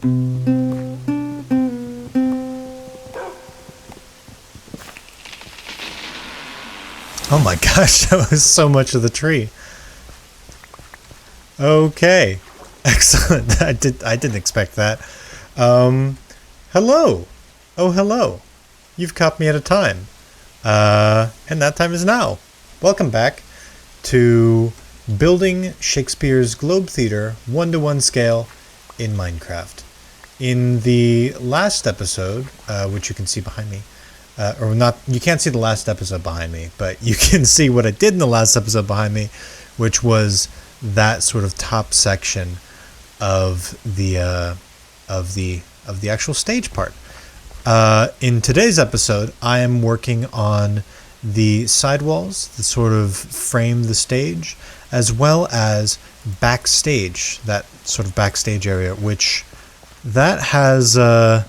Oh my gosh, that was so much of the tree. Okay. Excellent. I didn't expect that. Hello. Oh, hello. You've caught me at a time. And that time is now. Welcome back to building Shakespeare's Globe Theatre 1-to-1 scale in Minecraft. In the last episode, which you can see behind me, or not, you can't see the last episode behind me, but you can see what I did in the last episode behind me, which was that sort of top section of the actual stage part. In today's episode, I am working on the sidewalls that sort of frame the stage, as well as backstage, that sort of backstage area, which that has the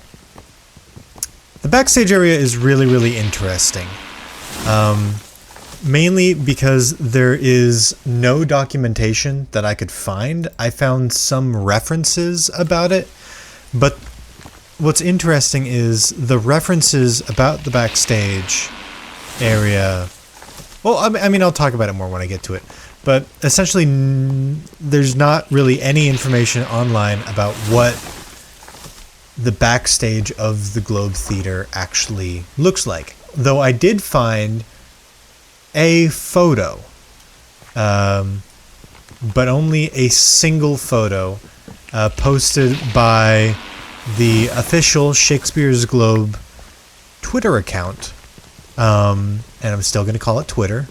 backstage area is really, really interesting. Mainly because there is no documentation that I could find. I found some references about it, but what's interesting is the references about the backstage area. Well, I mean, I'll talk about it more when I get to it. But essentially, there's not really any information online about what the backstage of the Globe Theatre actually looks like. Though I did find a photo, but only a single photo, posted by the official Shakespeare's Globe Twitter account, and I'm still going to call it Twitter,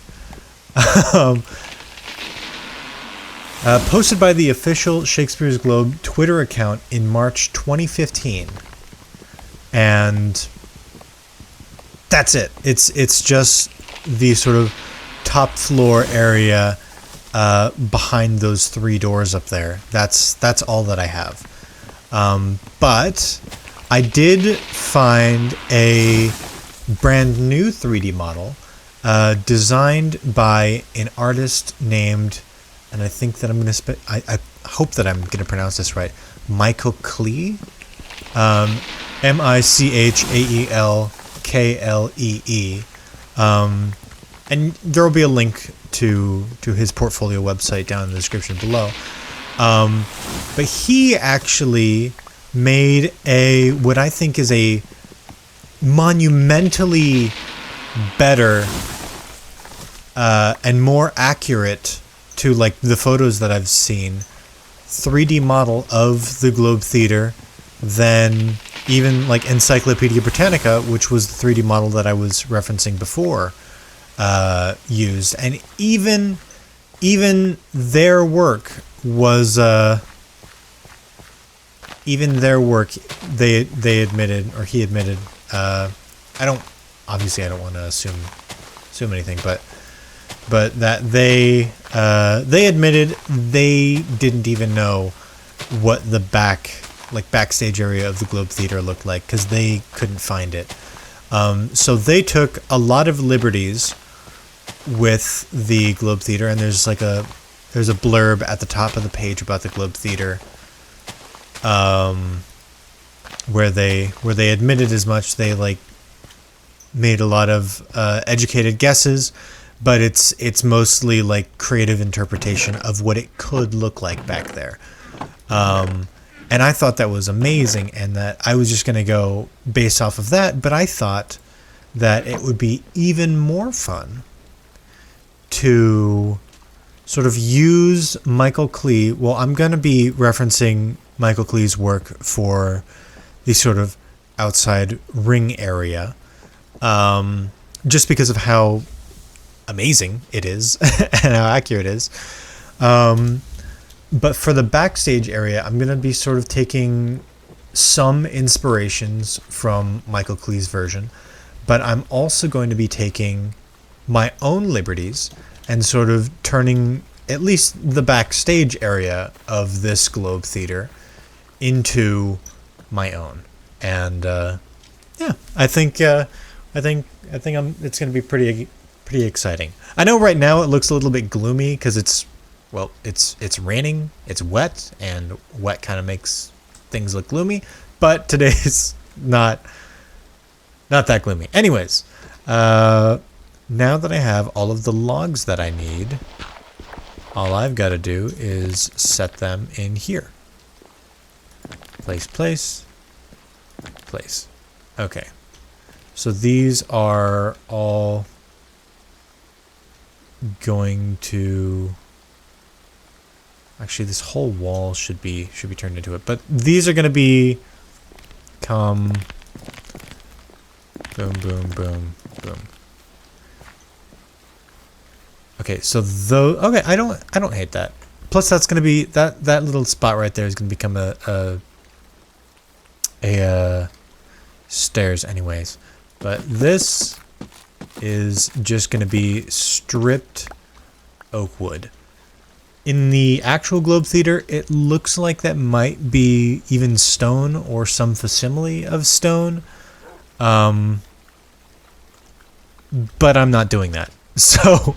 posted by the official Shakespeare's Globe Twitter account in March 2015, and that's it. It's just the sort of top floor area behind those three doors up there. That's all that I have. But I did find a brand new 3D model designed by an artist named, and I think that I'm going to I hope that I'm going to pronounce this right, Michael Klee, Michaelklee. And there will be a link to his portfolio website down in the description below. But he actually made what I think is a monumentally better and more accurate to like the photos that I've seen 3D model of the Globe Theatre than even like Encyclopedia Britannica, which was the 3D model that I was referencing before, used. And even their work was they admitted, or he admitted, I don't want to assume anything, but that they admitted they didn't even know what the backstage area of the Globe Theatre looked like, because they couldn't find it. So they took a lot of liberties with the Globe Theatre, and there's a blurb at the top of the page about the Globe Theatre, where they admitted as much. They made a lot of educated guesses, but it's mostly like creative interpretation of what it could look like back there. And I thought that was amazing, and that I was just going to go based off of that, but I thought that it would be even more fun to sort of use Michael Klee. Well, I'm going to be referencing Michael Klee's work for the sort of outside ring area, just because of how amazing it is and how accurate it is. But for the backstage area, I'm going to be sort of taking some inspirations from Michael Klee's version, but I'm also going to be taking my own liberties and sort of turning at least the backstage area of this Globe Theatre into my own. And yeah, I think it's going to be pretty exciting. I know right now it looks a little bit gloomy because it's raining, it's wet, and wet kind of makes things look gloomy, but today's not that gloomy. Anyways, now that I have all of the logs that I need, all I've got to do is set them in here. Place, place, place. Okay. So these are all going to... Actually, this whole wall should be turned into it. But these are going to be... Come... Boom, boom, boom, boom. Okay, so though... Okay, I don't hate that. Plus, that's going to be... That little spot right there is going to become a stairs anyways. But this is just going to be stripped oak wood. In the actual Globe Theater, it looks like that might be even stone or some facsimile of stone. But I'm not doing that. So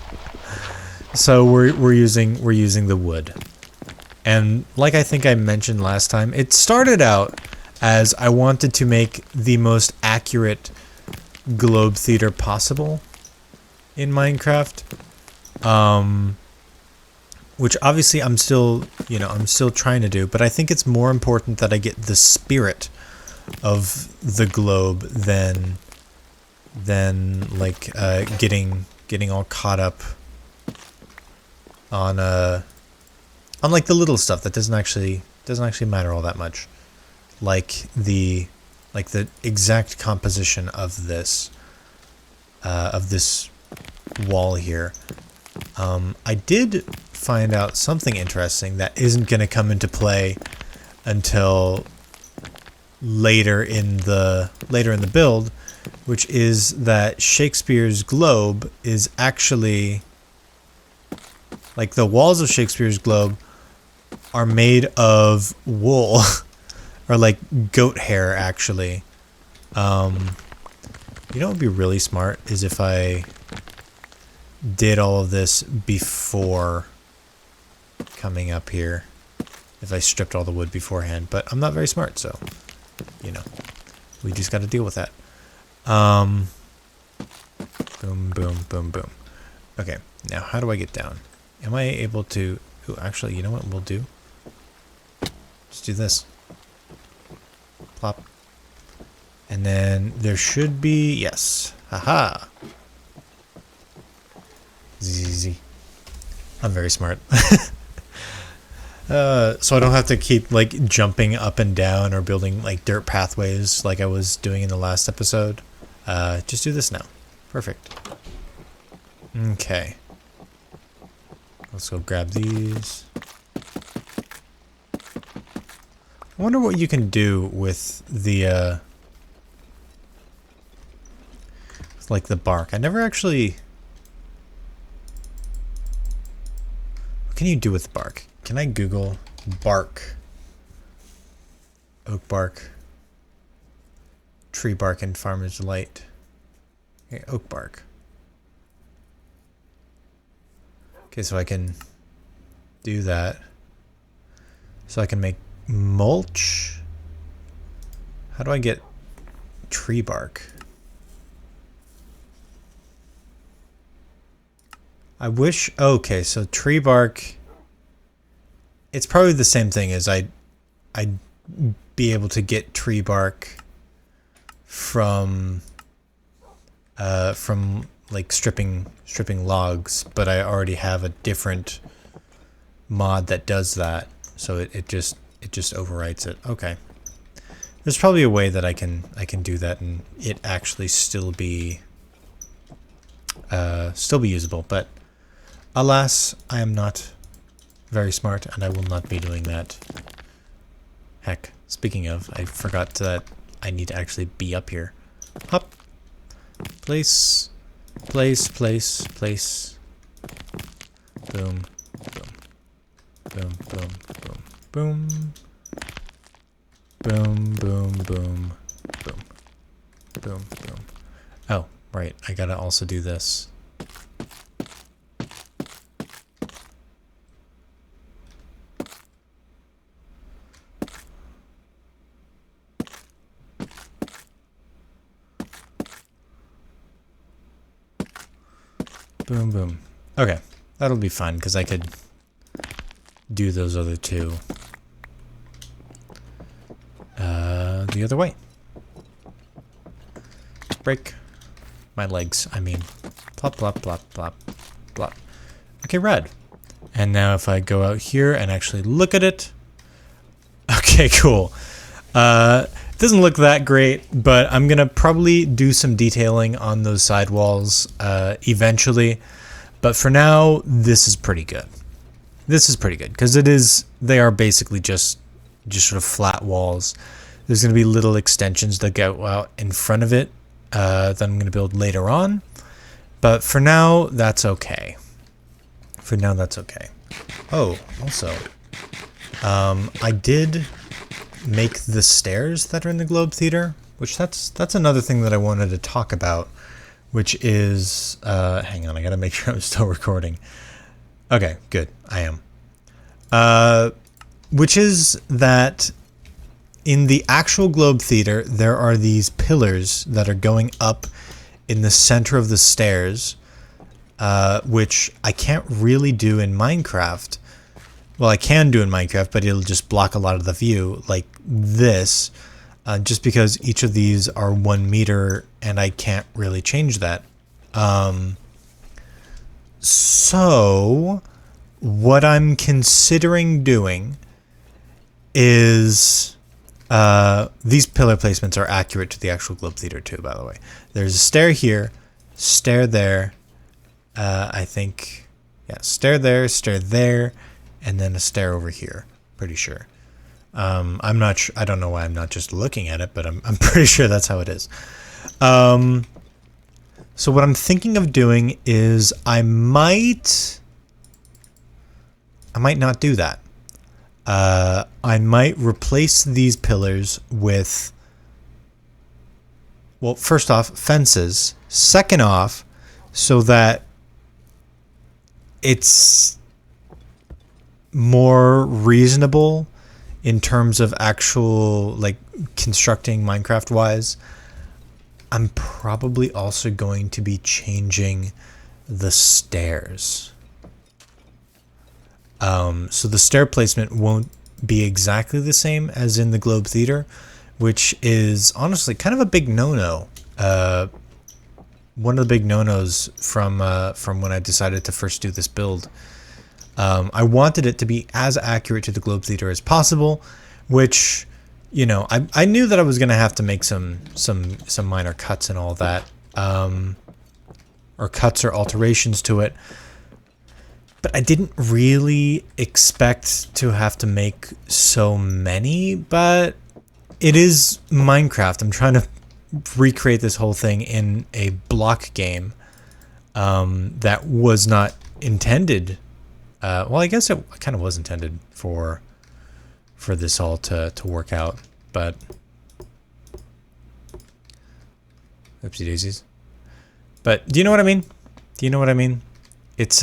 we're using the wood. And like I think I mentioned last time, it started out as I wanted to make the most accurate Globe Theater possible in Minecraft. Which obviously I'm still trying to do, but I think it's more important that I get the spirit of the globe than like getting all caught up on like the little stuff that doesn't actually matter all that much, like the exact composition of this wall here. I did find out something interesting that isn't going to come into play until later in the build, which is that Shakespeare's globe is actually, like, the walls of Shakespeare's globe are made of wool or like goat hair actually. You know what would be really smart is if I did all of this before coming up here, if I stripped all the wood beforehand, but I'm not very smart, so we just got to deal with that. Boom, boom, boom, boom. Okay, now how do I get down? Am I able to... Ooh, actually, you know what we'll do? Just do this. Plop. And then there should be... Yes. Haha. Easy. I'm very smart. So I don't have to keep like jumping up and down or building like dirt pathways like I was doing in the last episode. Just do this now. Perfect. Okay. Let's go grab these. I wonder what you can do with the like the bark. I never actually... What can you do with bark? Can I Google bark? Oak bark. Tree bark and Farmer's Delight. Okay, oak bark. Okay, so I can do that. So I can make mulch. How do I get tree bark? I wish... Okay, so tree bark... It's probably the same thing as I'd be able to get tree bark from like stripping logs, but I already have a different mod that does that, so it just overwrites it. Okay, there's probably a way that I can do that and it actually still be usable, but alas, I am not very smart, and I will not be doing that. Heck, speaking of, I forgot that I need to actually be up here. Hop. Place. Place, place, place. Boom. Boom. Boom, boom, boom. Boom. Boom, boom, boom. Boom. Boom, boom. Oh, right. I gotta also do this. Boom, boom. Okay, that'll be fun because I could do those other two the other way. Break my legs, I mean. Plop, plop, plop, plop, plop. Okay, red. And now if I go out here and actually look at it. Okay, cool. It doesn't look that great, but I'm going to probably do some detailing on those sidewalls eventually. But for now, this is pretty good. This is pretty good because they are basically just sort of flat walls. There's going to be little extensions that go out in front of it that I'm going to build later on. But for now, that's okay. For now, that's okay. Oh, also, I did make the stairs that are in the Globe Theater, which that's another thing that I wanted to talk about, which is, hang on, I gotta make sure I'm still recording. Okay, good, I am. Which is that in the actual Globe Theater, there are these pillars that are going up in the center of the stairs, which I can't really do in Minecraft. Well, I can do in Minecraft, but it'll just block a lot of the view, like this, just because each of these are 1 meter, and I can't really change that. So, what I'm considering doing is... these pillar placements are accurate to the actual Globe Theater too, by the way. There's a stair here, stair there, I think, yeah, stair there, and then a stair over here, pretty sure. I'm not sure, I don't know why I'm not just looking at it, but I'm pretty sure that's how it is. So what I'm thinking of doing is I might not do that. I might replace these pillars with, well, first off, fences. Second off, so that it's more reasonable in terms of actual, like, constructing Minecraft wise, I'm probably also going to be changing the stairs. So the stair placement won't be exactly the same as in the Globe Theater, which is honestly kind of a big no-no. One of the big no-nos from when I decided to first do this build. I wanted it to be as accurate to the Globe Theater as possible, which, you know, I knew that I was going to have to make some minor cuts and all that, or cuts or alterations to it. But I didn't really expect to have to make so many, but it is Minecraft. I'm trying to recreate this whole thing in a block game that was not intended. Well, I guess it kind of was intended for this all to work out, but oopsie daisies. But do you know what I mean? Do you know what I mean? It's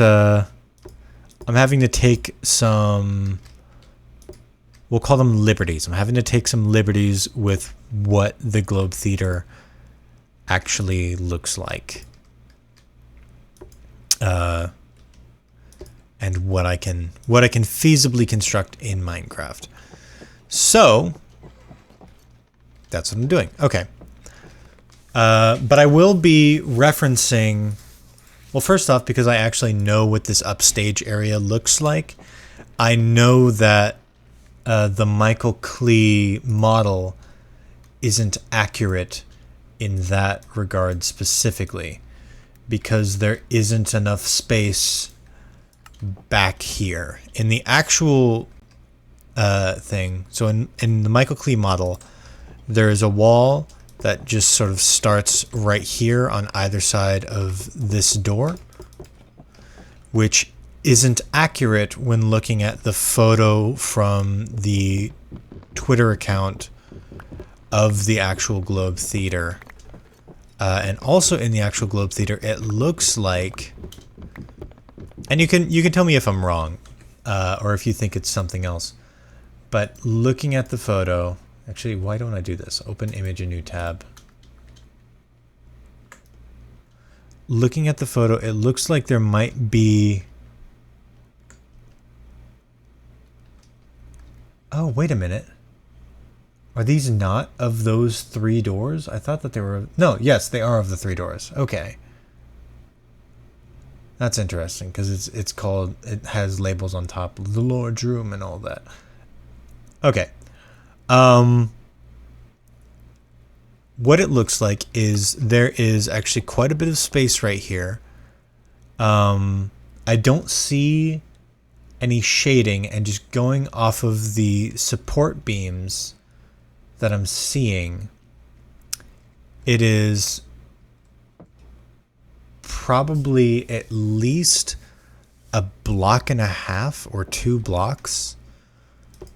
I'm having to take some, we'll call them liberties. I'm having to take some liberties with what the Globe Theater actually looks like. And what I can feasibly construct in Minecraft. So that's what I'm doing. Okay. But I will be referencing, well, first off, because I actually know what this upstage area looks like. I know that the Michael Klee model isn't accurate in that regard specifically, because there isn't enough space back here. In the actual thing, so in the Michael Klee model, there is a wall that just sort of starts right here on either side of this door, which isn't accurate when looking at the photo from the Twitter account of the actual Globe Theater. And also in the actual Globe Theater, it looks like, and you can tell me if I'm wrong, or if you think it's something else, but looking at the photo, actually, why don't I do this? Open image, a new tab. looking at the photo, it looks like there might be... Oh, wait a minute. Are these not of those 3 doors? I thought that they were... No, yes, they are of the 3 doors. Okay. That's interesting, because it's called... It has labels on top. The Lord's Room and all that. Okay. What it looks like is there is actually quite a bit of space right here. I don't see any shading, and just going off of the support beams that I'm seeing, it is probably at least a block and a half or 2 blocks.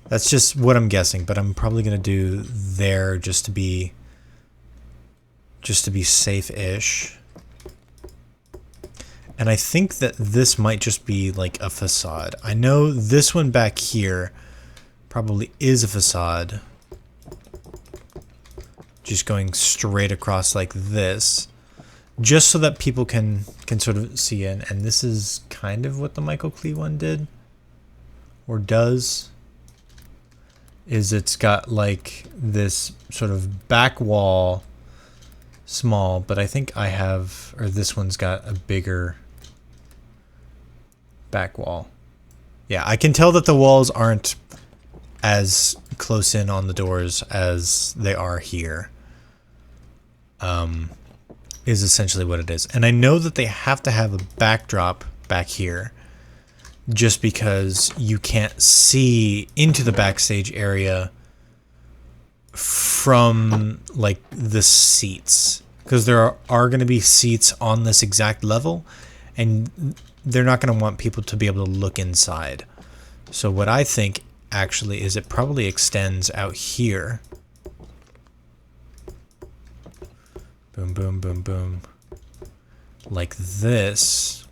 That's just what I'm guessing, but I'm probably going to do there just to be safe-ish. And I think that this might just be like a facade. I know this one back here probably is a facade. Just going straight across like this. Just so that people can sort of see it. And this is kind of what the Michael Klee one did. Or does. Is it's got like this sort of back wall. Small, but I think I have... Or this one's got a bigger back wall. Yeah, I can tell that the walls aren't as close in on the doors as they are here. Is essentially what it is. And I know that they have to have a backdrop back here just because you can't see into the backstage area from like the seats, because there are going to be seats on this exact level, and they're not going to want people to be able to look inside. So what I think actually is it probably extends out here. Boom, boom, boom, boom. Like this.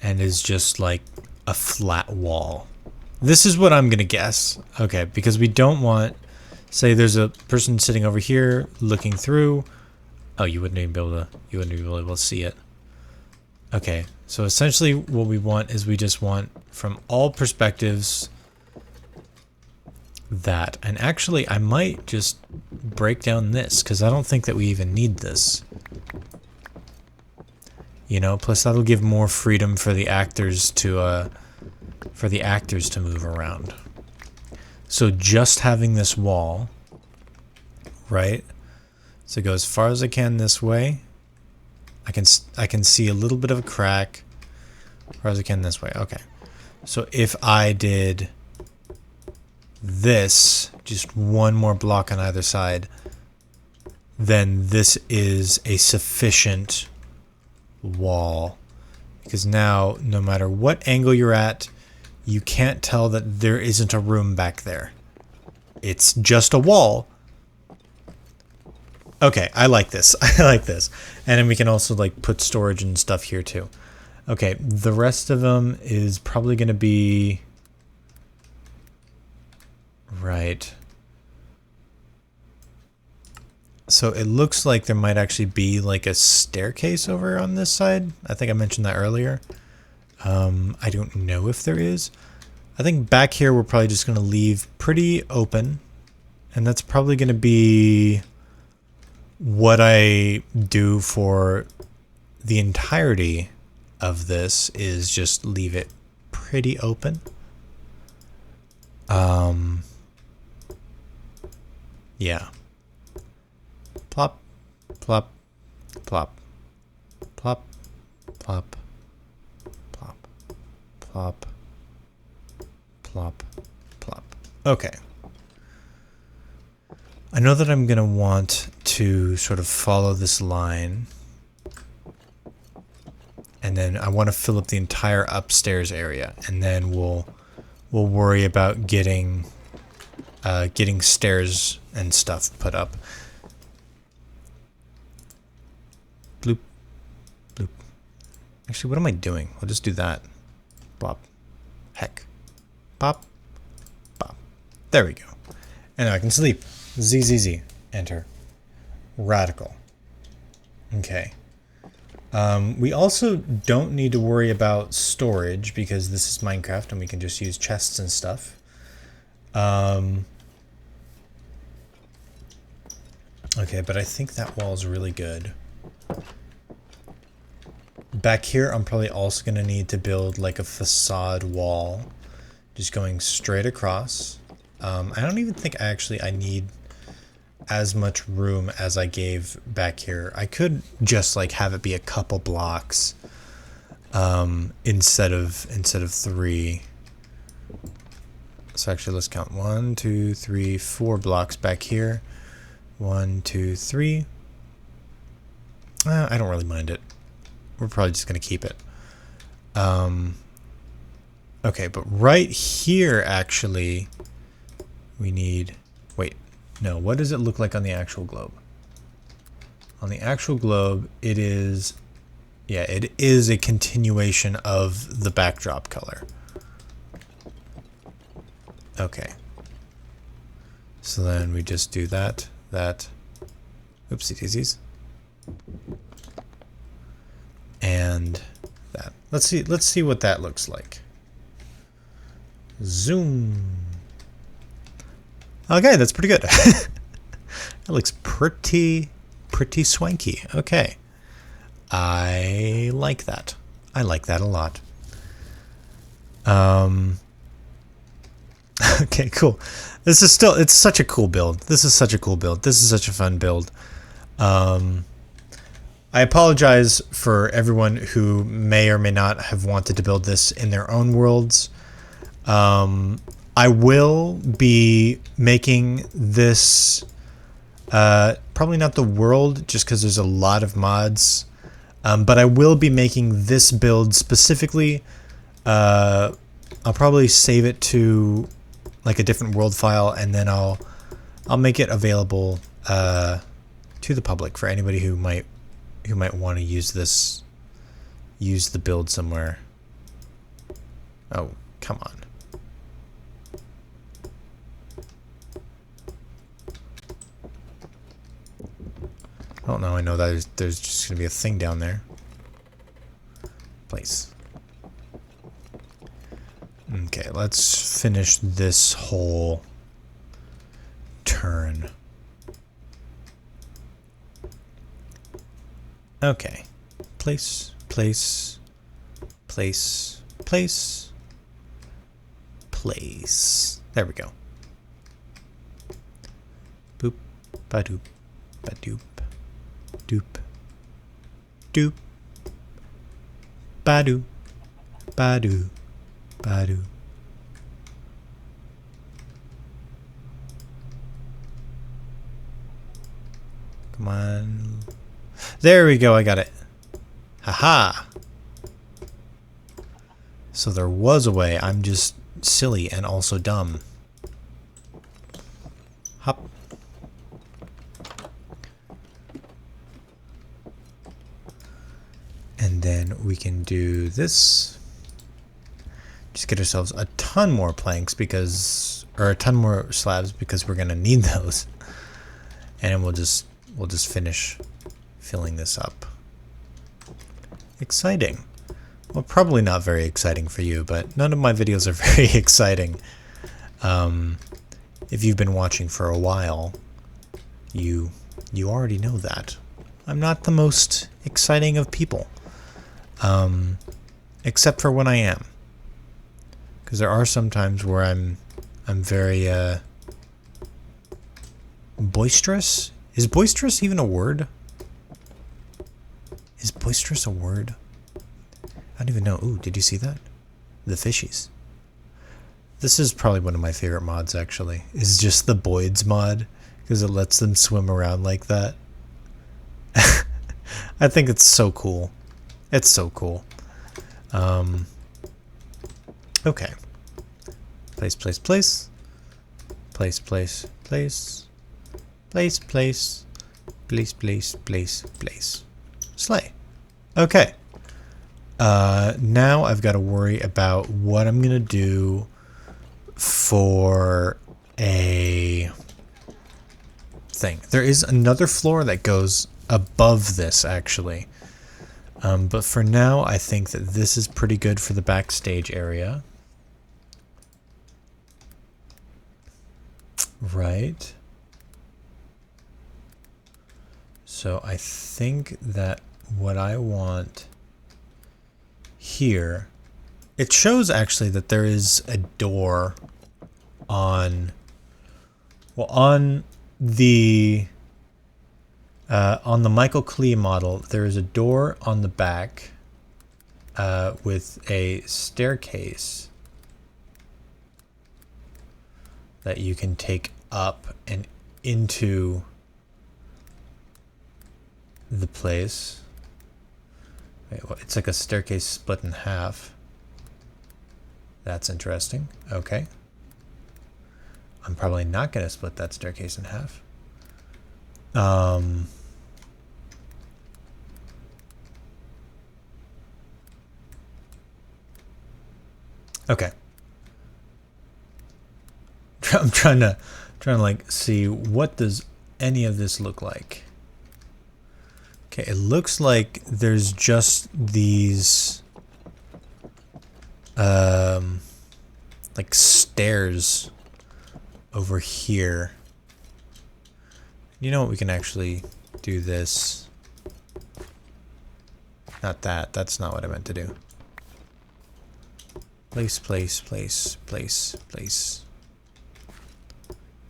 And is just like a flat wall. This is what I'm going to guess. Okay, because we don't want... Say there's a person sitting over here looking through. Oh, you wouldn't even be able to... You wouldn't even be able to see it. Okay, so essentially what we want is we just want from all perspectives... that. And actually, I might just break down this, because I don't think that we even need this. You know, plus that'll give more freedom for the actors to move around. So just having this wall, right? So go as far as I can this way. I can see a little bit of a crack. As far as I can this way. Okay. So if I did this, just one more block on either side, then this is a sufficient wall, because now no matter what angle you're at, you can't tell that there isn't a room back there. It's just a wall. Okay, I like this. I like this. And then we can also like put storage and stuff here too. Okay, the rest of them is probably going to be right. So it looks like there might actually be like a staircase over on this side. I think I mentioned that earlier. I don't know if there is. I think back here we're probably just going to leave pretty open. And that's probably going to be what I do for the entirety of this, is just leave it pretty open. Yeah. Plop, plop, plop, plop, plop, plop, plop, plop, plop. Okay. I know that I'm going to want to sort of follow this line. And then I want to fill up the entire upstairs area. And then we'll worry about getting stairs and stuff put up. Bloop. Bloop. Actually, what am I doing? I'll just do that. Plop. Heck. Pop. Pop. There we go. And now I can sleep. ZZZ. Enter. Radical. Okay. We also don't need to worry about storage because this is Minecraft and we can just use chests and stuff. Okay, but I think that wall is really good. Back here, I'm probably also going to need to build like a facade wall. Just going straight across. I don't even think I need as much room as I gave back here. I could just like have it be a couple blocks instead of 3. So actually let's count 1, 2, 3, 4 blocks back here. 1, 2, 3. I don't really mind it. We're probably just gonna keep it. Okay, but right here actually we need, wait, no, what does it look like on the actual globe? On the actual globe, it is, yeah, it is a continuation of the backdrop color. Okay. So then we just do that, oopsie daisies. And that. Let's see what that looks like. Zoom. Okay, that's pretty good. That looks pretty swanky. Okay. I like that. I like that a lot. Okay, cool. This is still, it's such a cool build. This is such a cool build. This is such a fun build. I apologize for everyone who may or may not have wanted to build this in their own worlds. I will be making this, probably not the world, just because there's a lot of mods, but I will be making this build specifically. I'll probably save it to like a different world file, and then I'll make it available to the public for anybody who might want to use the build somewhere. Oh, come on. Oh no, I know that there's just gonna be a thing down there. Place. Okay, let's finish this whole turn. Okay. Place. There we go. Boop, ba-doop, ba-doop, doop, doop, ba-doo, ba-doo, ba-doo. Come on. There we go, I got it. Haha. So there was a way. I'm just silly and also dumb. Hop. And then we can do this. Just get ourselves a ton more planks because, or a ton more slabs because we're gonna need those. And then we'll just finish filling this up. Exciting. Well, probably not very exciting for you, but none of my videos are very exciting. If you've been watching for a while, you already know that. I'm not the most exciting of people. Except for when I am. Because there are some times where I'm very boisterous. Is boisterous even a word? Is boisterous a word? I don't even know. Ooh, did you see that? The fishies. This is probably one of my favorite mods, actually. Is just the Boyd's mod. Because it lets them swim around like that. I think it's so cool. It's so cool. Okay. Place. Slay. Okay. Now I've got to worry about what I'm going to do for a thing. There is another floor that goes above this, actually. But for now, I think that this is pretty good for the backstage area. Right. So I think that what I want here, it shows actually that there is a door on, well, on the Michael Klee model, there is a door on the back with a staircase that you can take up and into the place. Wait, well, it's like a staircase split in half. That's interesting. Okay. I'm probably not going to split that staircase in half. Okay. I'm trying to like see, what does any of this look like? Okay, it looks like there's just these like stairs over here. You know what, we can actually do this. Not that. That's not what I meant to do. Place, place, place, place, place.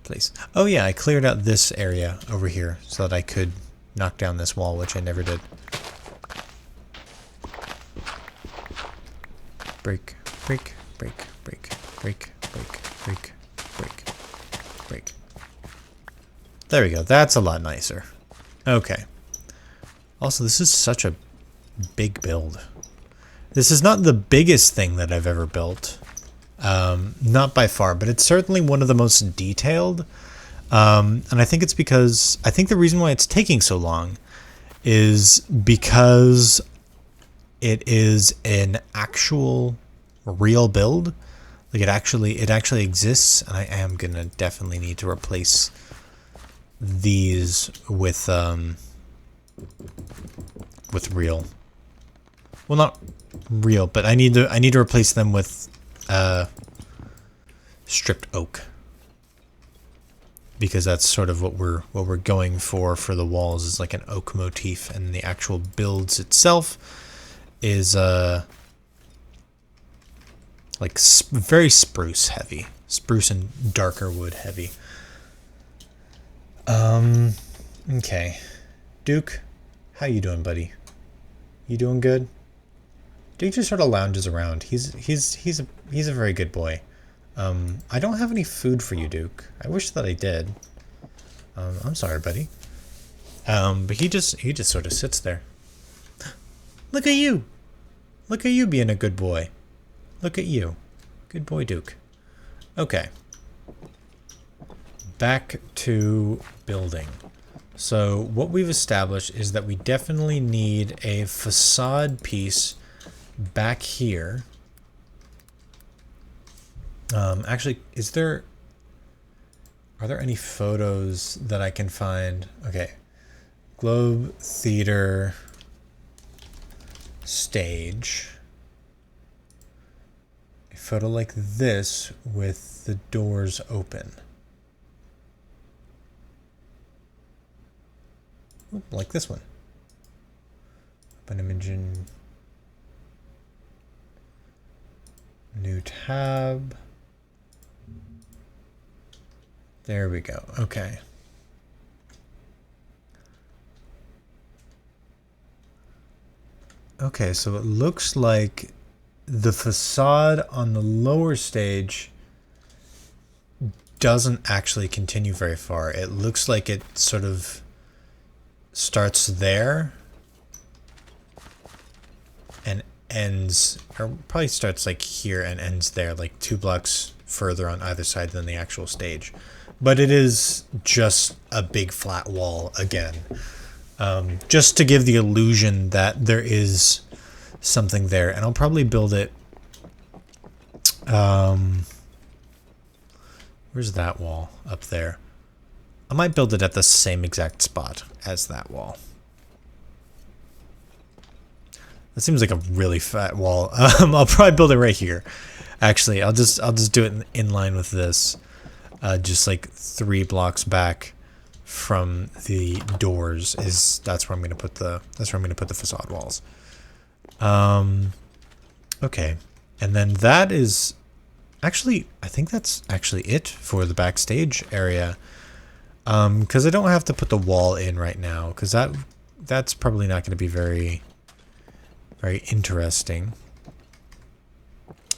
Place. Oh yeah, I cleared out this area over here so that I could knock down this wall, which I never did. Break, break, break, break, break, break, break, break, break. There we go. That's a lot nicer. Okay. Also, this is such a big build. This is not the biggest thing that I've ever built. Not by far, but it's certainly one of the most detailed. And I think it's because, I think the reason why it's taking so long is because it is an actual real build. Like it actually exists, and I am gonna definitely need to replace these with real. Well, not real, but I need to replace them with stripped oak, because that's sort of what we're going for the walls, is like an oak motif, and the actual builds itself is like very spruce heavy, spruce and darker wood heavy. Okay, Duke, how you doing, buddy? You doing good? Duke just sort of lounges around. He's a very good boy. I don't have any food for you, Duke. I wish that I did. I'm sorry, buddy. But he just sort of sits there. Look at you. Look at you being a good boy. Look at you. Good boy, Duke. Okay. Back to building. So what we've established is that we definitely need a facade piece back here. Actually, are there any photos that I can find? Okay. Globe Theater stage. A photo like this with the doors open. Oop, like this one. Open image in new tab. There we go. Okay. Okay, so it looks like the facade on the lower stage doesn't actually continue very far. It looks like it sort of starts there and ends, or probably starts like here and ends there, like 2 blocks further on either side than the actual stage. But it is just a big flat wall again. Just to give the illusion that there is something there. And I'll probably build it... where's that wall? Up there. I might build it at the same exact spot as that wall. That seems like a really fat wall. I'll probably build it right here. Actually, I'll just do it in line with this. Just like 3 blocks back from the doors that's where I'm gonna put the facade walls. Okay, and then that is actually, I think that's actually it for the backstage area. Because I don't have to put the wall in right now, because that's probably not going to be very interesting.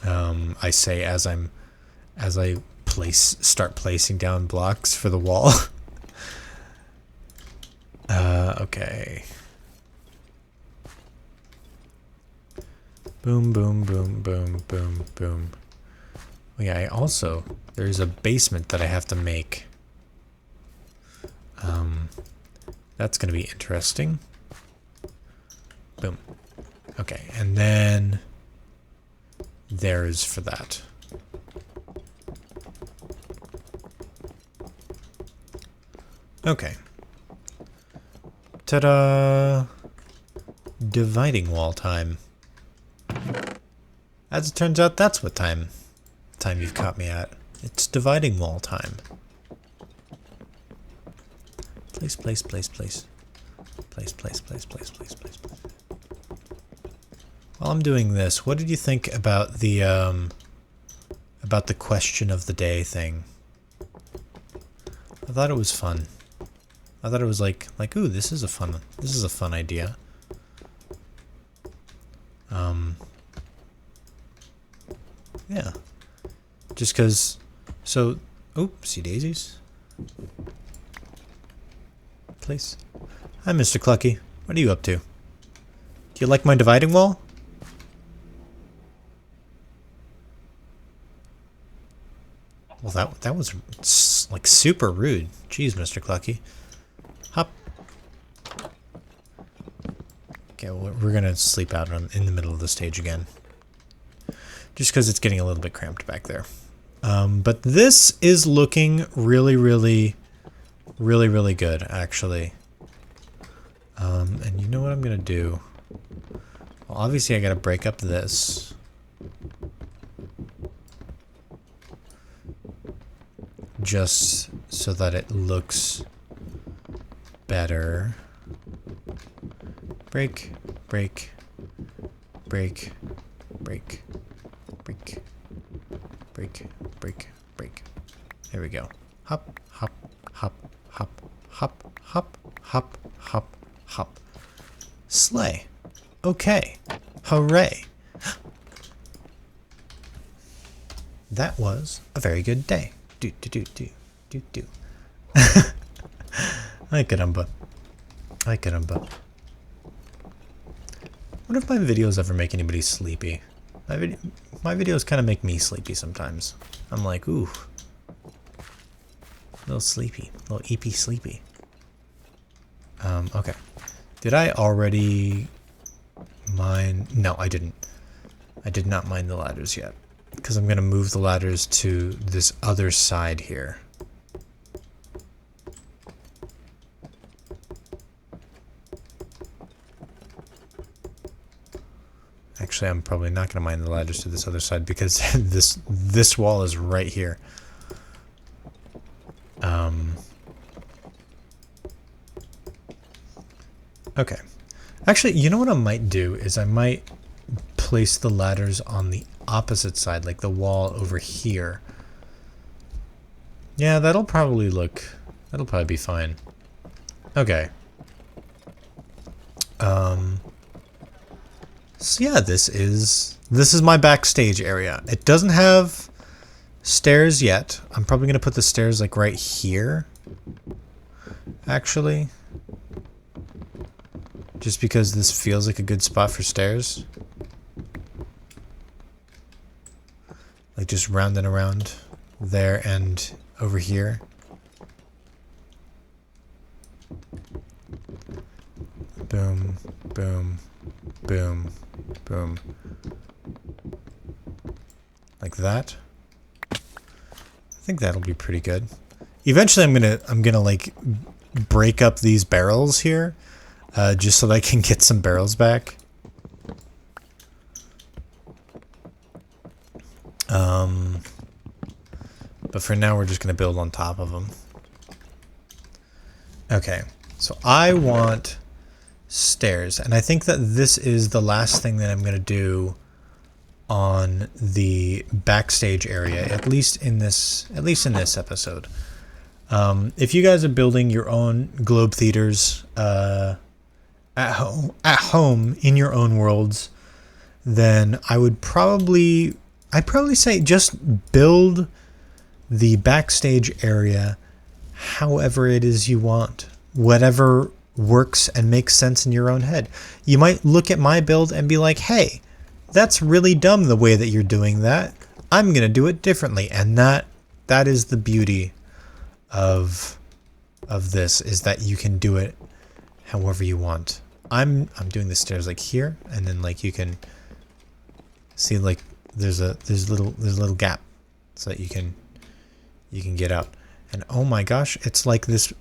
I say as I start placing down blocks for the wall. Okay. Boom, boom, boom, boom, boom, boom. Oh yeah, there's a basement that I have to make. That's going to be interesting. Boom. Okay, and then there's for that. Okay. Ta-da! Dividing wall time. As it turns out, that's what time you've caught me at. It's dividing wall time. Place, place, place, place. Place, place, place, place, place, place, place. While I'm doing this, what did you think about the question of the day thing? I thought it was fun. I thought it was like, ooh, this is a fun idea. Yeah. Just cause, so, oopsie daisies. Please. Hi, Mr. Clucky. What are you up to? Do you like my dividing wall? Well, that was like super rude. Jeez, Mr. Clucky. Hop. Okay, well, we're gonna sleep out in the middle of the stage again. Just because it's getting a little bit cramped back there. But this is looking really, really, really, really good, actually. And you know what I'm gonna do? Well, obviously I gotta break up this. Just so that it looks better. Break, break, break, break, break, break, break, break. There we go. Hop, hop, hop, hop, hop, hop, hop, hop, hop. Slay. Okay. Hooray. That was a very good day. Do, do, do, do, do, do. Ay caramba. Ay caramba. What if my videos ever make anybody sleepy? My videos kind of make me sleepy sometimes. I'm like, ooh. A little sleepy. A little EP sleepy. Okay. Did I already mine? No, I didn't. I did not mine the ladders yet. Because I'm going to move the ladders to this other side here. Actually, I'm probably not going to mine the ladders to this other side because this wall is right here. Okay. Actually, you know what I might do is I might place the ladders on the opposite side, like the wall over here. Yeah, that'll probably be fine. Okay. So yeah, this is my backstage area. It doesn't have stairs yet. I'm probably gonna put the stairs like right here. Actually. Just because this feels like a good spot for stairs. Like just round and around there and over here. Boom, boom, boom, boom. Like that. I think that'll be pretty good. Eventually I'm gonna like break up these barrels here, just so that I can get some barrels back. But for now we're just gonna build on top of them. Okay, so I want stairs, and I think that this is the last thing that I'm gonna do on the backstage area, at least in this episode. If you guys are building your own globe theaters at home in your own worlds, then I'd probably say just build the backstage area however it is you want, whatever works and makes sense in your own head. You might look at my build and be like, hey, that's really dumb the way that you're doing that. I'm gonna do it differently. And that is the beauty of this, is that you can do it however you want. I'm doing the stairs like here, and then like you can see like there's a little gap so that you can get out. And oh my gosh, it's like this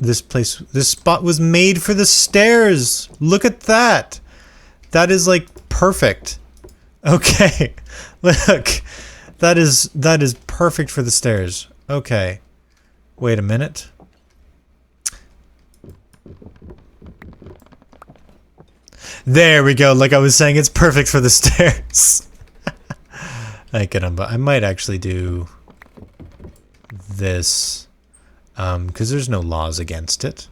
spot was made for the stairs. Look at that. That is like perfect. Okay. Look. That is perfect for the stairs. Okay. Wait a minute. There we go. Like I was saying, it's perfect for the stairs. I might actually do this, because there's no laws against it.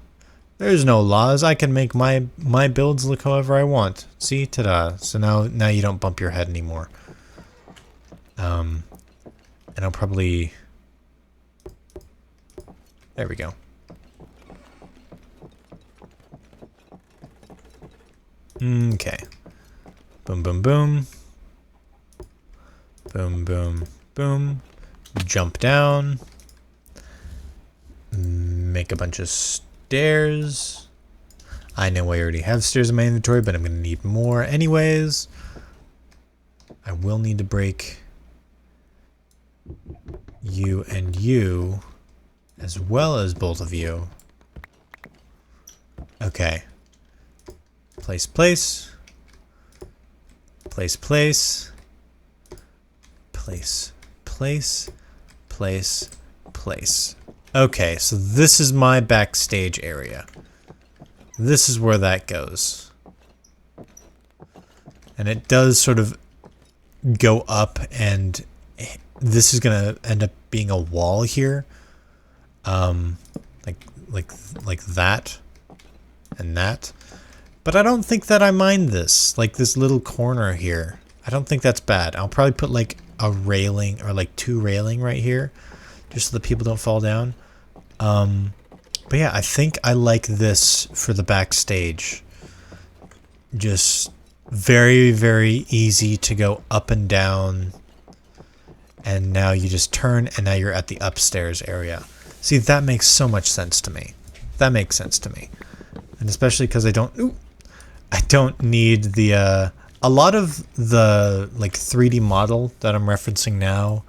There's no laws. I can make my builds look however I want. See, ta-da. So now you don't bump your head anymore. And I'll probably... There we go. Okay. Boom, boom, boom. Boom, boom, boom. Jump down. Make a bunch of stairs. I know I already have stairs in my inventory, but I'm going to need more anyways. I will need to break you and you, as well as both of you. Okay. Place, place. Place, place. Place, place. Place, place. Okay, so this is my backstage area. This is where that goes. And it does sort of go up, and this is gonna end up being a wall here. Like that and that. But I don't think that I mind this. Like this little corner here. I don't think that's bad. I'll probably put like a railing or like 2 railing right here, just so that people don't fall down. But yeah, I think I like this for the backstage. Just very, very easy to go up and down. And now you just turn, and now you're at the upstairs area. See, that makes so much sense to me. That makes sense to me. And especially because I don't need the, a lot of the like 3D model that I'm referencing now,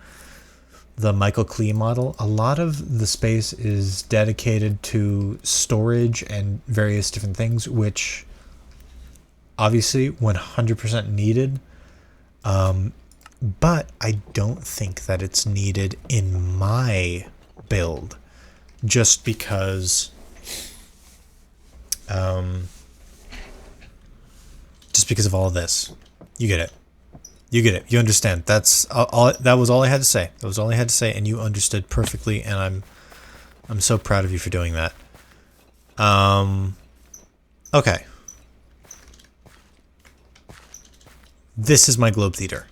the Michael Klee model, a lot of the space is dedicated to storage and various different things, which obviously 100% needed. But I don't think that it's needed in my build, just because of all of this. You get it. You get it. You understand. That's all. That was all I had to say. That was all I had to say, and you understood perfectly. And I'm so proud of you for doing that. Okay. This is my Globe Theater.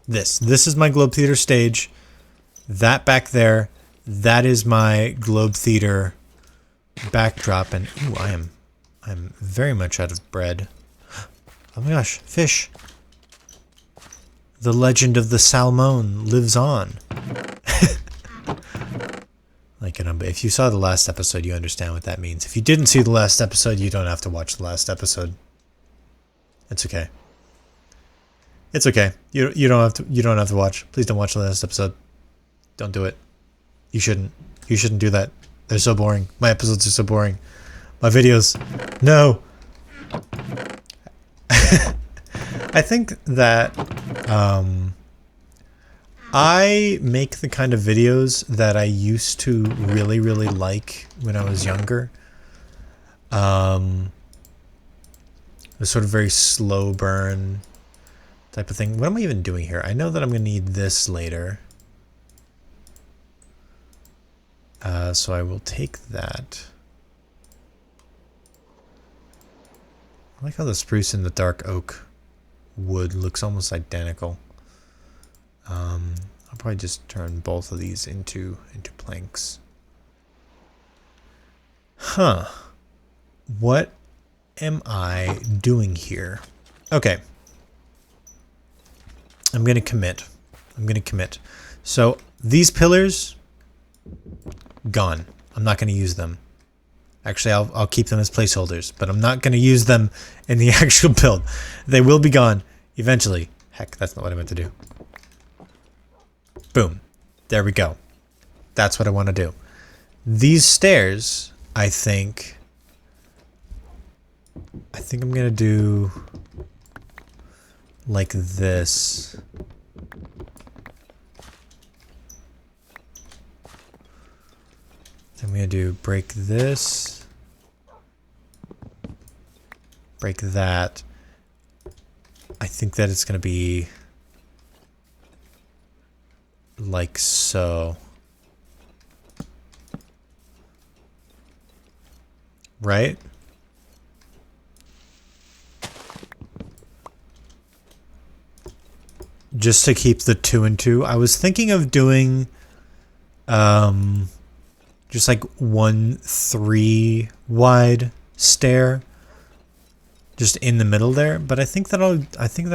This is my Globe Theater stage. That back there, that is my Globe Theater backdrop. And ooh, I'm very much out of bread. Oh my gosh, fish. The legend of the salmon lives on. Like, if you saw the last episode, you understand what that means. If you didn't see the last episode, you don't have to watch the last episode. It's okay. It's okay. You don't have to watch. Please don't watch the last episode. Don't do it. You shouldn't. You shouldn't do that. They're so boring. My episodes are so boring. My videos. No. I think that I make the kind of videos that I used to really, really like when I was younger. The sort of very slow burn type of thing. What am I even doing here? I know that I'm going to need this later. So I will take that. I like how the spruce and the dark oak wood looks almost identical. I'll probably just turn both of these into planks. Huh. What am I doing here? Okay. I'm going to commit. So these pillars, gone. I'm not going to use them. Actually, I'll keep them as placeholders, but I'm not going to use them in the actual build. They will be gone eventually. Heck, that's not what I meant to do. Boom. There we go. That's what I want to do. These stairs, I think I'm going to do like this. I'm going to do break this, break that. I think that it's going to be like so. Right? Just to keep the 2 and 2. I was thinking of doing just like 1 3 wide stair just in the middle there, but I think that I'm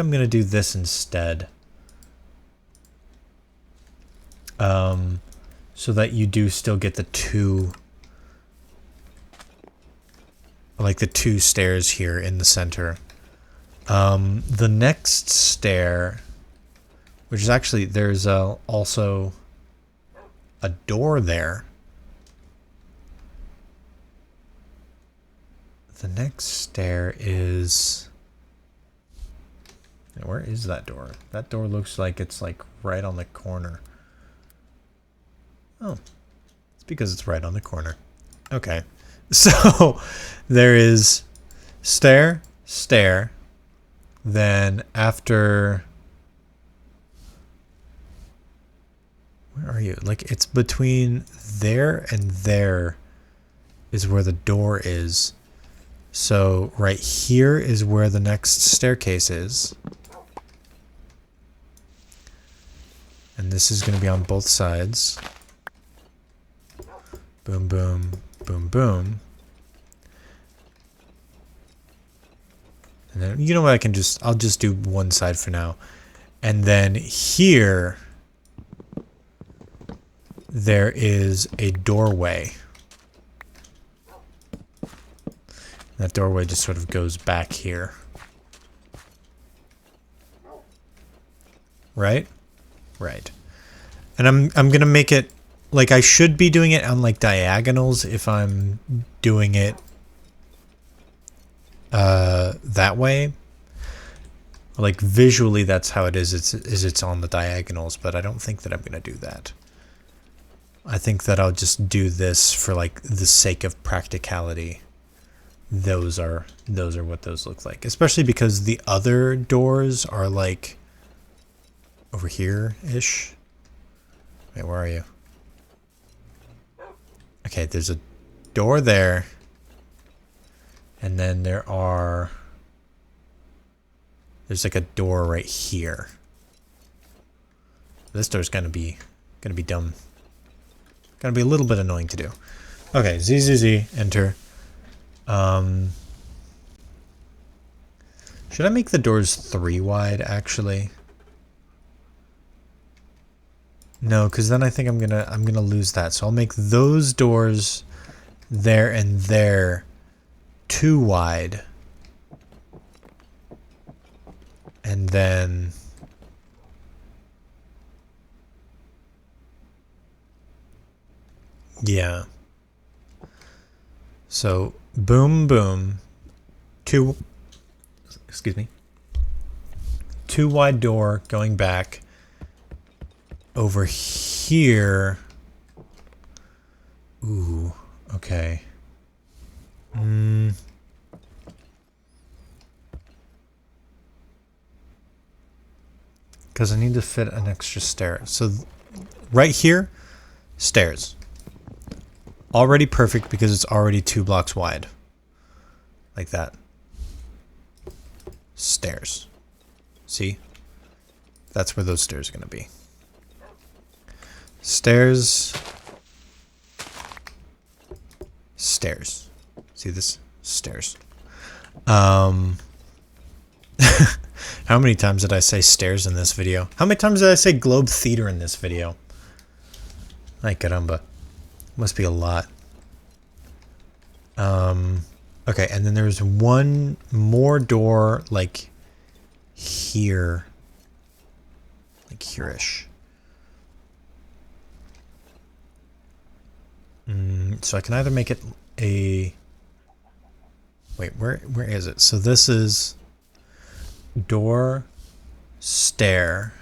going to do this instead. So that you do still get the 2, like the 2 stairs here in the center. The next stair, which is actually, there's also a door there. The next stair is... Where is that door? That door looks like it's like right on the corner. Oh, it's because it's right on the corner. Okay. So there is stair, stair. Then after... Where are you? Like it's between there and there is where the door is. So right here is where the next staircase is. And this is going to be on both sides. Boom, boom, boom, boom. And then, you know what, I'll just do one side for now. And then here, there is a doorway. That doorway just sort of goes back here. Right? Right. And I'm going to make it, like I should be doing it on like diagonals if I'm doing it that way. Like visually that's how it is. It's on the diagonals, but I don't think that I'm going to do that. I think that I'll just do this for like the sake of practicality. Those are what those look like, especially because the other doors are like over here-ish. Wait, where are you? Okay, there's a door there. And then there's like a door right here. This door's gonna be dumb. Gonna be a little bit annoying to do. Okay, Z, enter. Should I make the doors 3 wide, actually? No, because then I think I'm gonna lose that. So I'll make those doors there and there 2 wide. And then Yeah. So boom, boom. Excuse me. 2 wide door going back. Over here. Ooh, okay. Because I need to fit an extra stair. So right here, stairs. Already perfect because it's already 2 blocks wide. Like that. Stairs. See? That's where those stairs are going to be. Stairs. Stairs. See this? Stairs. How many times did I say stairs in this video? How many times did I say Globe Theater in this video? Ay caramba. Must be a lot. Okay, and then there's one more door like here. Like here-ish. So I can either make it a... Wait, where is it? So this is door, stair.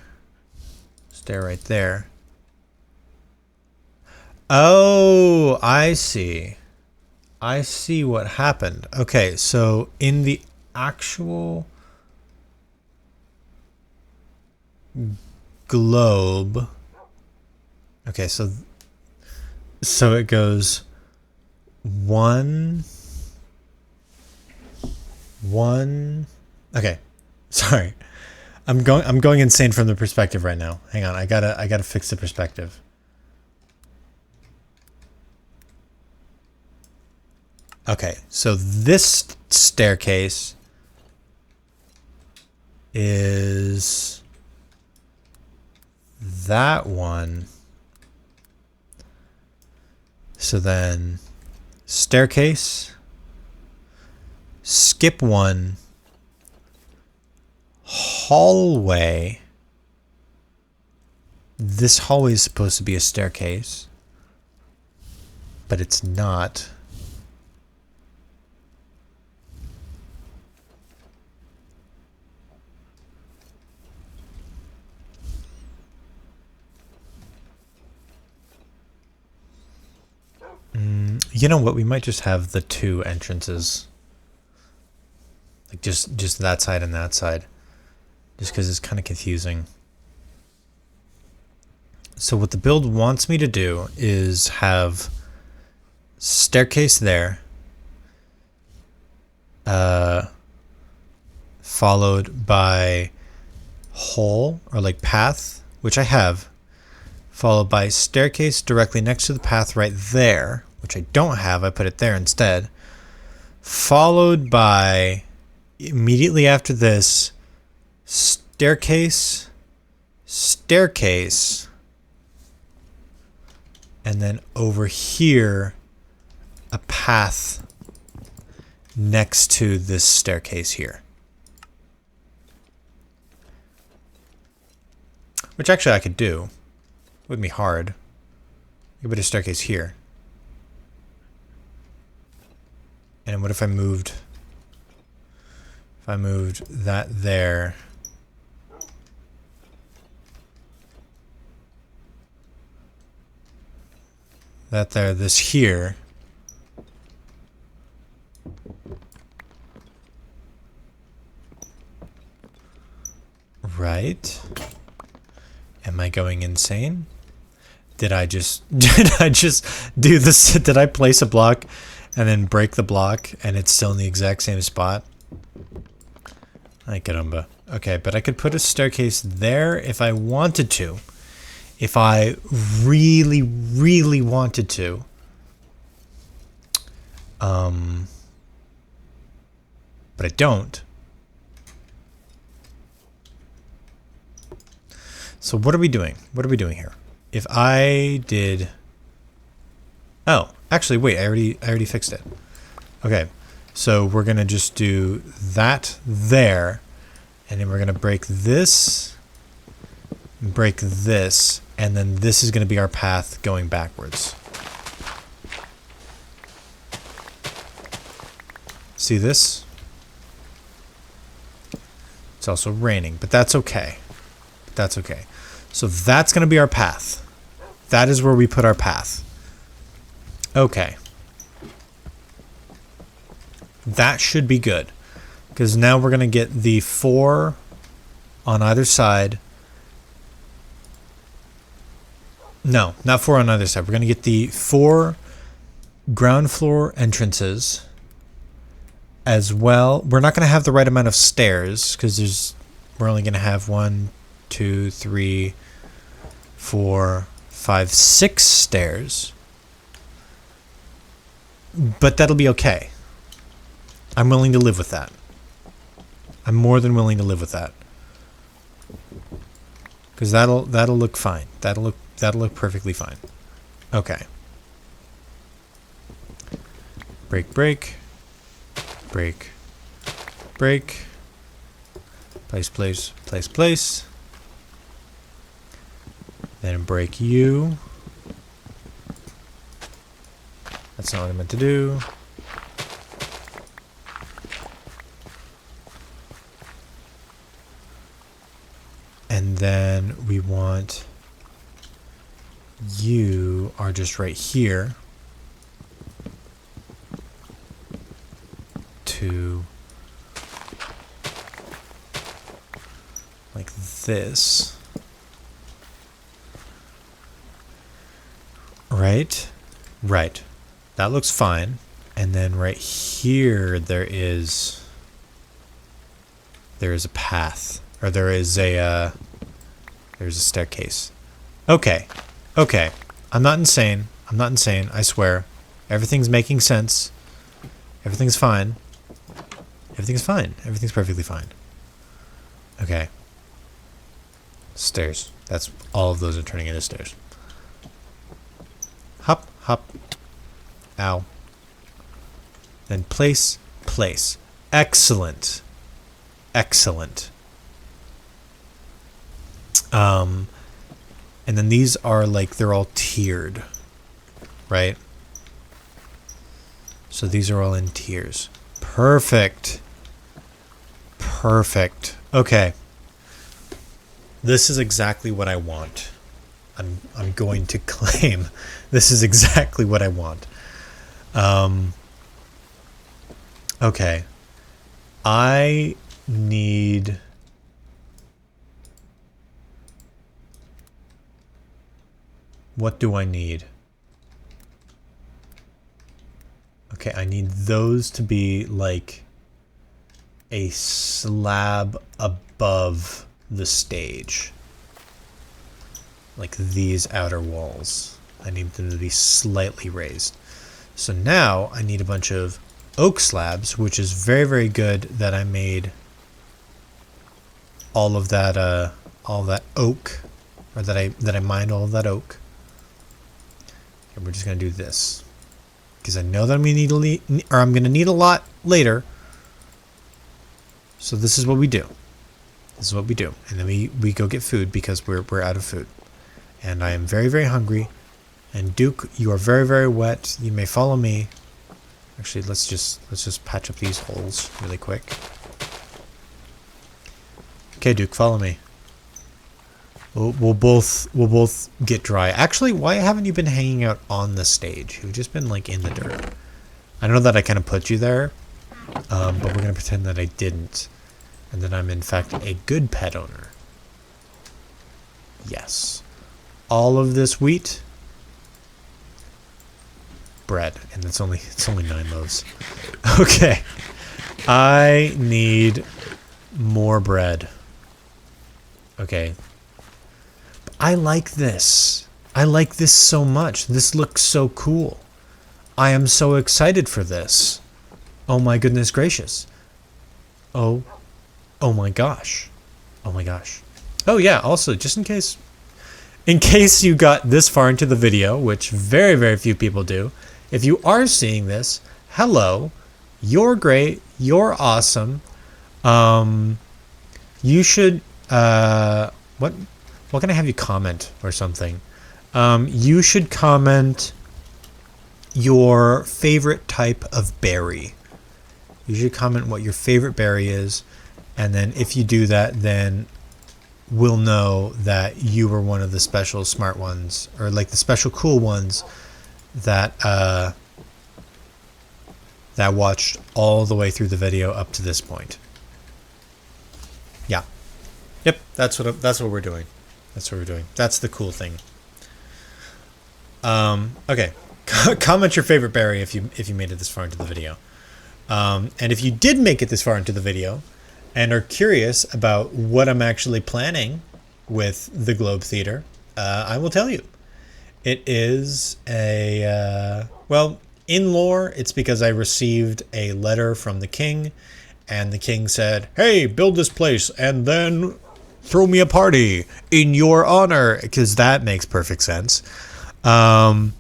Stair right there. Oh, I see. I see what happened. Okay, so in the actual globe... Okay, so it goes 1... Okay, sorry. I'm going insane from the perspective right now. Hang on, I gotta fix the perspective. Okay, so this staircase is that one. So then staircase, skip one, hallway. This hallway is supposed to be a staircase, but it's not. You know what? We might just have the 2 entrances. Like just that side and that side. Just because it's kind of confusing. So what the build wants me to do is have staircase there. Followed by hole or like path, which I have. Followed by staircase directly next to the path right there, which I don't have. I put it there instead. Followed by, immediately after this, staircase, staircase, and then over here, a path next to this staircase here. Which actually I could do. Wouldn't be hard. You could put a staircase here. And what if I moved... If I moved that there... That there, this here... Right? Am I going insane? Did I just do this? Did I place a block and then break the block and it's still in the exact same spot? Ay caramba. Okay, but I could put a staircase there if I wanted to. If I really, really wanted to. But I don't. So what are we doing? What are we doing here? If I did... Oh, actually, wait, I already fixed it. Okay, so we're going to just do that there, and then we're going to break this, and then this is going to be our path going backwards. See this? It's also raining, but that's okay. That's okay. So that's going to be our path. That is where we put our path. Okay. That should be good. Because now we're going to get the 4 on either side. No, not 4 on either side. We're going to get the 4 ground floor entrances as well. We're not going to have the right amount of stairs because we're only going to have 1, 2, 3, 4, 5, 6 stairs. But that'll be okay. I'm willing to live with that. I'm more than willing to live with that. Because that'll look fine. That'll look perfectly fine. Okay. Break, break. Break. Break. Place, place, place, place. Then break you. That's not what I meant to do. And then we want you are just right here to like this. Right? Right. That looks fine. And then right here there is a path. Or there's a staircase. Okay. Okay. I'm not insane. I'm not insane, I swear. Everything's making sense. Everything's fine. Everything's fine. Everything's perfectly fine. Okay. Stairs. That's all of those are turning into stairs. Hop, hop. Ow. Then place, place. Excellent. Excellent. And then these are like, they're all tiered, right? So these are all in tiers. Perfect. Perfect. Okay. This is exactly what I want. I'm going to claim this is exactly what I want. Okay. I need... What do I need? Okay, I need those to be like a slab above the stage. Like these outer walls. I need them to be slightly raised. So now I need a bunch of oak slabs, which is very, very good that I made all of that oak, or that I mined all of that oak. And we're just gonna do this because I know that I'm gonna need a lot later. So this is what we do. This is what we do, and then we go get food because we're out of food, and I am very, very hungry. And Duke, you are very, very wet. You may follow me. Actually, let's just patch up these holes really quick. Okay, Duke, follow me. We'll both get dry. Actually, why haven't you been hanging out on the stage? You've just been like in the dirt. I know that I kind of put you there, but we're gonna pretend that I didn't, and that I'm in fact a good pet owner. Yes, all of this wheat, bread, and it's only 9 loaves. Okay, I need more bread. Okay. I like this. I like this so much. This looks so cool. I am so excited for this. Oh my goodness gracious. Oh my gosh. Oh my gosh. Oh yeah, also, just in case you got this far into the video, which very, very few people do, if you are seeing this, hello. You're great. You're awesome. You should, what can I have you comment or something? You should comment your favorite type of berry. You should comment what your favorite berry is, and then if you do that, then we'll know that you were one of the special smart ones, or like the special cool ones that that watched all the way through the video up to this point. Yeah. Yep, that's what we're doing. That's what we're doing. That's the cool thing. Okay. Comment your favorite berry if you made it this far into the video. And if you did make it this far into the video and are curious about what I'm actually planning with the Globe Theater, I will tell you. It is a, well, in lore, it's because I received a letter from the king, and the king said, hey, build this place and then throw me a party in your honor, because that makes perfect sense. So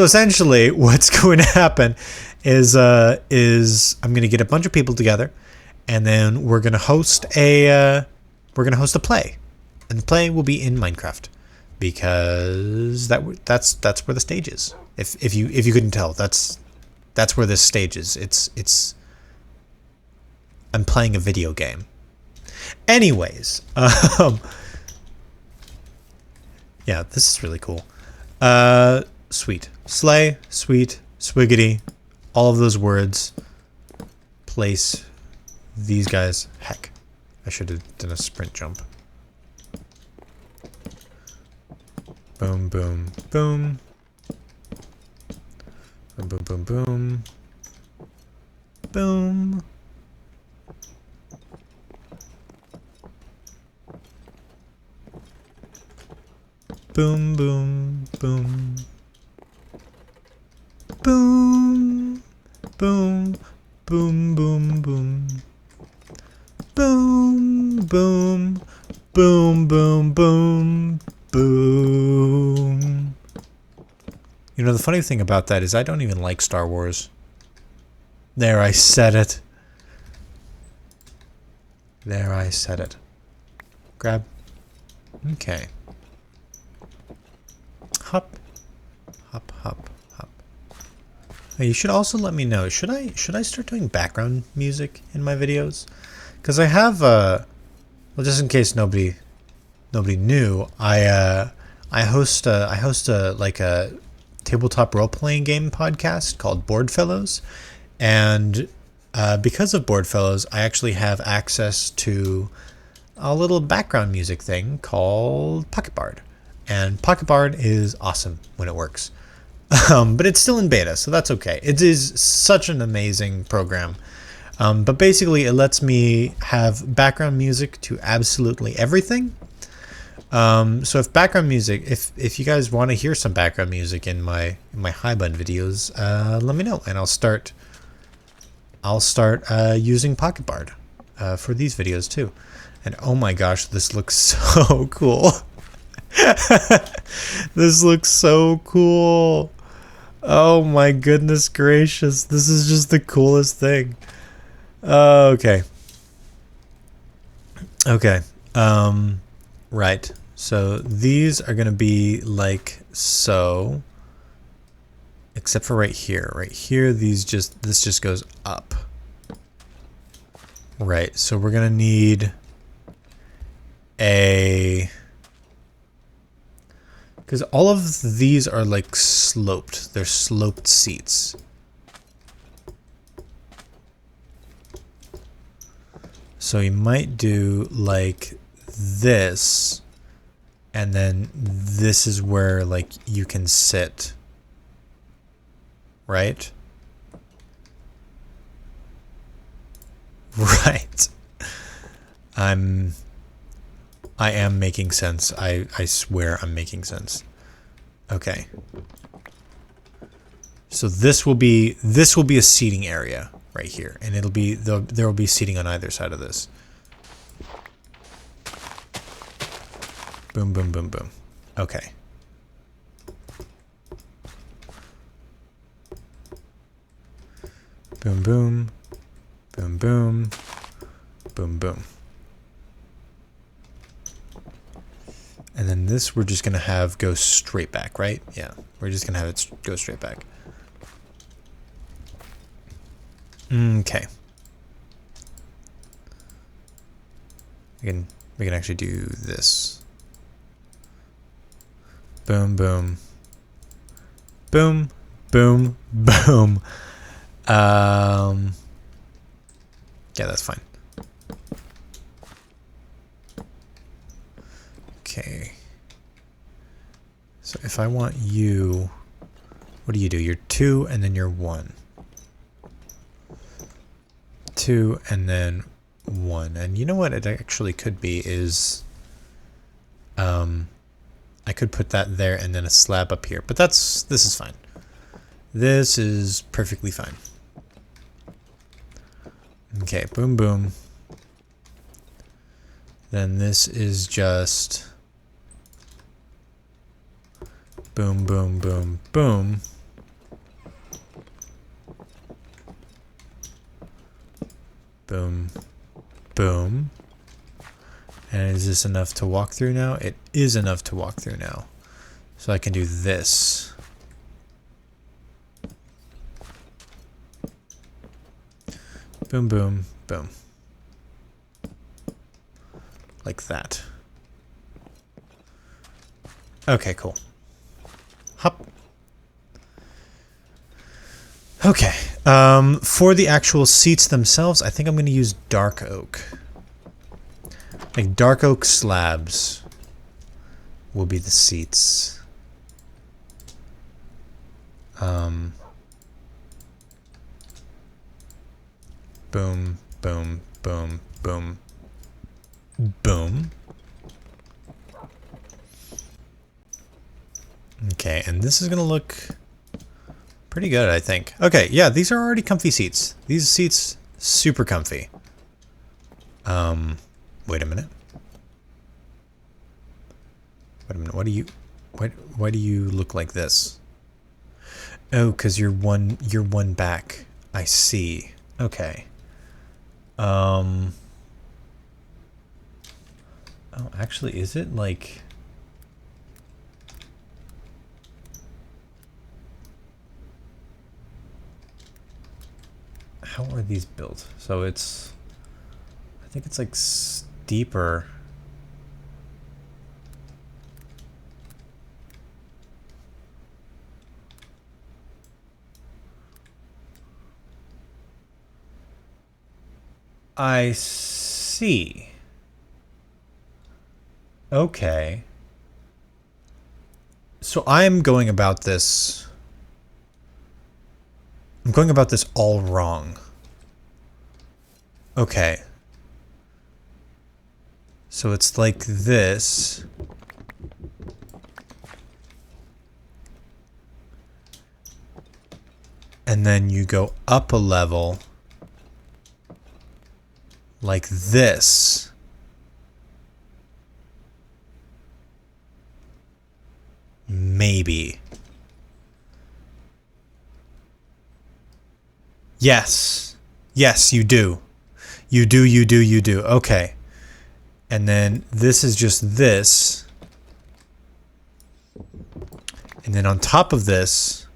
essentially what's going to happen is I'm going to get a bunch of people together, and then we're going to host a play, and the play will be in Minecraft, because that's where the stage is. If you couldn't tell, that's where this stage is. It's I'm playing a video game. Anyways, yeah, this is really cool. Sweet. Slay, sweet, swiggity, all of those words. Place these guys. Heck, I should have done a sprint jump. Boom, boom, boom. Boom, boom, boom, boom. Boom. Boom, boom, boom. Boom. Boom. Boom, boom, boom. Boom, boom. Boom, boom, boom. Boom. You know, the funny thing about that is I don't even like Star Wars. There, I said it. There, I said it. Grab. Okay. Hop. Hop, hop, hop. Hey, you should also let me know. Should I start doing background music in my videos? Because I have well, just in case nobody knew, I host like a tabletop role-playing game podcast called Board Fellows, and because of Board Fellows, I actually have access to a little background music thing called Pocket Bard, and Pocket Bard is awesome when it works, but it's still in beta, so that's okay. It is such an amazing program, but basically it lets me have background music to absolutely everything. So if background music, if you guys want to hear some background music in my High Bun videos, let me know, and I'll start using Pocket Bard for these videos too. And oh my gosh, this looks so cool. This looks so cool. Oh my goodness gracious, this is just the coolest thing. Okay. Right. So these are going to be like so, except for right here. Right here, this just goes up. Right. So we're going to need because all of these are like sloped. They're sloped seats. So you might do like this, and then this is where like you can sit, right? Right. I am making sense. I swear I'm making sense. Okay. So this will be a seating area right here, and it'll be there will be seating on either side of this. Boom, boom, boom, boom. Okay. Boom, boom. Boom, boom. Boom, boom. And then this we're just going to have go straight back, right? Yeah. We're just going to have it go straight back. Okay. We can actually do this. Boom, boom. Boom, boom, boom. Yeah, that's fine. Okay. So if I want you, what do? You're 2 and then you're 1. 2 and then 1. And you know what it actually could be is I could put that there and then a slab up here. But this is fine. This is perfectly fine. Okay, boom boom. Then this is just boom boom boom boom. Boom, boom. And is this enough to walk through now? It is enough to walk through now. So I can do this. Boom, boom, boom. Like that. Okay, cool. Hop. Okay. For the actual seats themselves, I think I'm going to use dark oak. Like dark oak slabs will be the seats. Boom, boom, boom, boom, boom. Okay, and this is going to look pretty good, I think. Okay, yeah, these are already comfy seats. These seats, super comfy. Wait a minute. Wait a minute, why do you look like this? Oh, because you're one back. I see. Okay. Oh, actually, is it like... How are these built? So it's... I think it's like steeper. I see. Okay. So I'm going about this... I'm going about this all wrong. Okay. So it's like this. And then you go up a level. Like this. Maybe. Yes. Yes, you do. You do. Okay. And then this is just this. And then on top of this,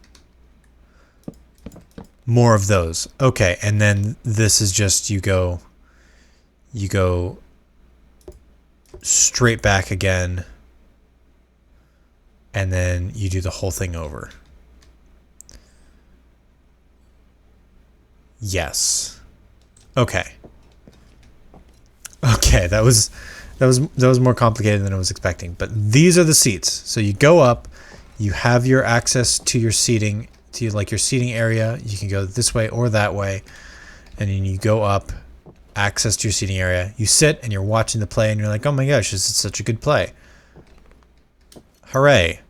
more of those. Okay. And then this is just you go straight back again. And then you do the whole thing over. Yes. Okay. Okay, that was more complicated than I was expecting. But these are the seats. So you go up, you have your access to your seating, to like your seating area. You can go this way or that way. And then you go up, access to your seating area. You sit and you're watching the play and you're like, oh my gosh, this is such a good play. Hooray.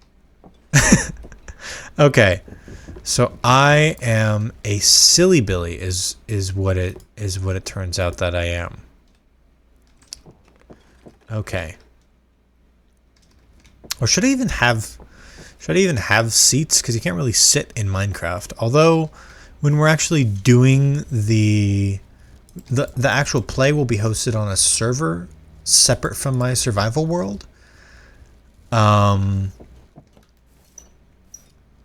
Okay. So I am a silly Billy is what it turns out that I am. Okay. Or should I even have seats? Because you can't really sit in Minecraft. Although when we're actually doing the actual play will be hosted on a server separate from my survival world.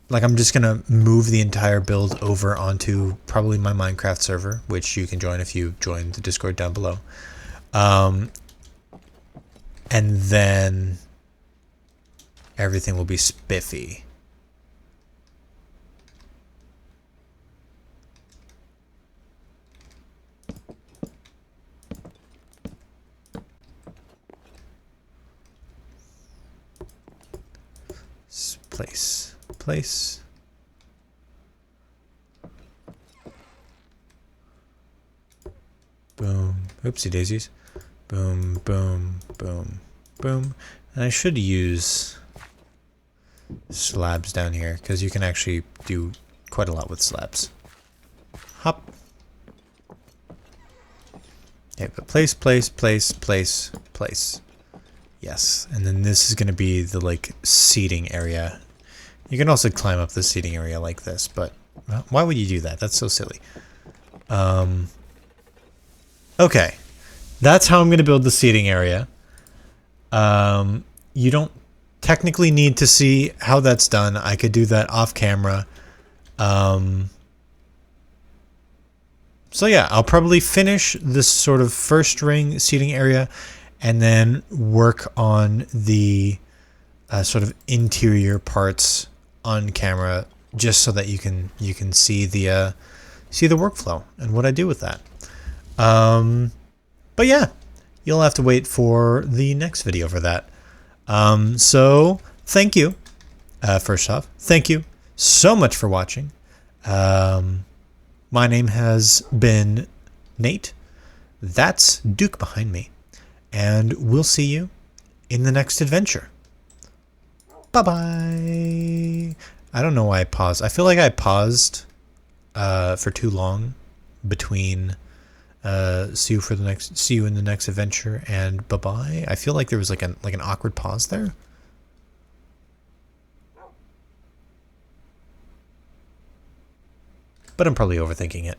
like I'm just gonna move the entire build over onto probably my Minecraft server, which you can join if you join the Discord down below. And then everything will be spiffy. Place. Boom. Oopsie daisies. Boom, boom, boom, boom. And I should use slabs down here because you can actually do quite a lot with slabs. Hop. Okay, but place. Yes, and then this is going to be the like seating area. You can also climb up the seating area like this, but well, why would you do that? That's so silly. Okay, that's how I'm going to build the seating area. You don't technically need to see how that's done. I could do that off camera. So yeah, I'll probably finish this sort of first ring seating area and then work on the sort of interior parts on camera, just so that you can see the workflow and what I do with that. But yeah, you'll have to wait for the next video for that. So thank you. First off, thank you so much for watching. My name has been Nate. That's Duke behind me. And we'll see you in the next adventure. Bye-bye. I don't know why I paused. I feel like I paused for too long between see you in the next adventure and bye-bye. I feel like there was like an awkward pause there. But I'm probably overthinking it.